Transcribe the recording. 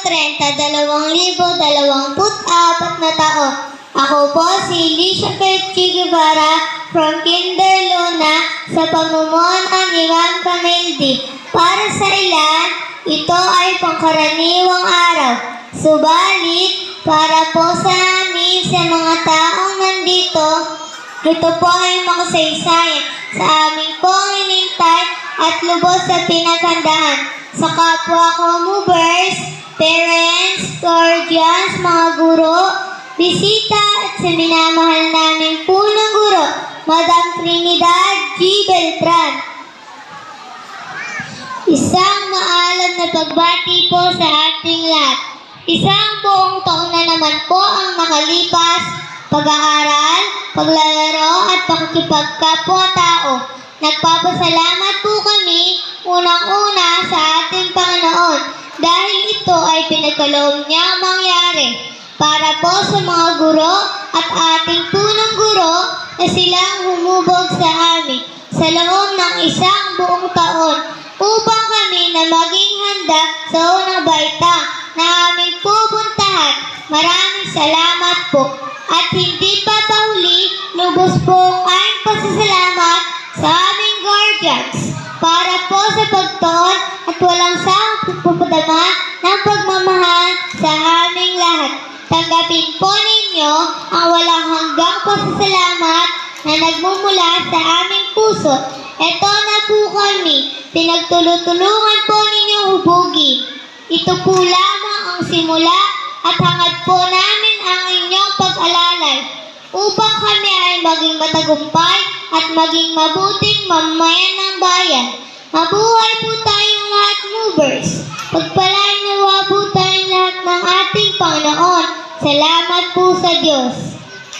2024 na taon. Ako po si Elizabeth Che Guevara from Kinder Luna sa pamumuno ni Ma'am Camille. Para sa ilan, ito ay pangkaraniwang araw. Subalit, para po sa amin, sa mga taong nandito, ito po ay makasaysayan sa aming pong inintay at lubos sa pinaghandaan. Sa kapwa ko movers, parents, guardians, mga guro, bisita at sa minamahal naming punong guro, Madam Trinidad G. Beltran. Isang maalab na pagbati po sa ating lahat. Isang buong taon na naman po ang nakalipas, pag-aaral, paglalaro at pakikipagkapwa-tao. Nagpapasalamat po kami unang-una sa ating Panginoon dahil ito ay pinagkaloob niya mangyari para po sa mga guro at ating punong guro na silang humubog sa amin sa loob ng isang buong taon upang kami na maging handa sa unang baita na aming pupuntahan. Maraming salamat po. At hindi pa pauli, lubos po ang pasasalamat sa aming guardians para po sa pagtuon at walang sawang pagpapadama ng pagmamahal sa aming lahat. Tanggapin po ninyo ang walang hanggang pasasalamat na nagmumula sa aming puso. Ito na po kami, pinagtulutulungan po ninyong hubugin. Ito po lamang ang simula at hangad po namin ang inyong pag-alalay upang kami ay maging matagumpay at maging mabuting mamayan ng bayan. Mabuhay po tayong lahat, movers. Pagpalain nawa po tayong lahat ng ating Panginoon. Salamat po sa Diyos.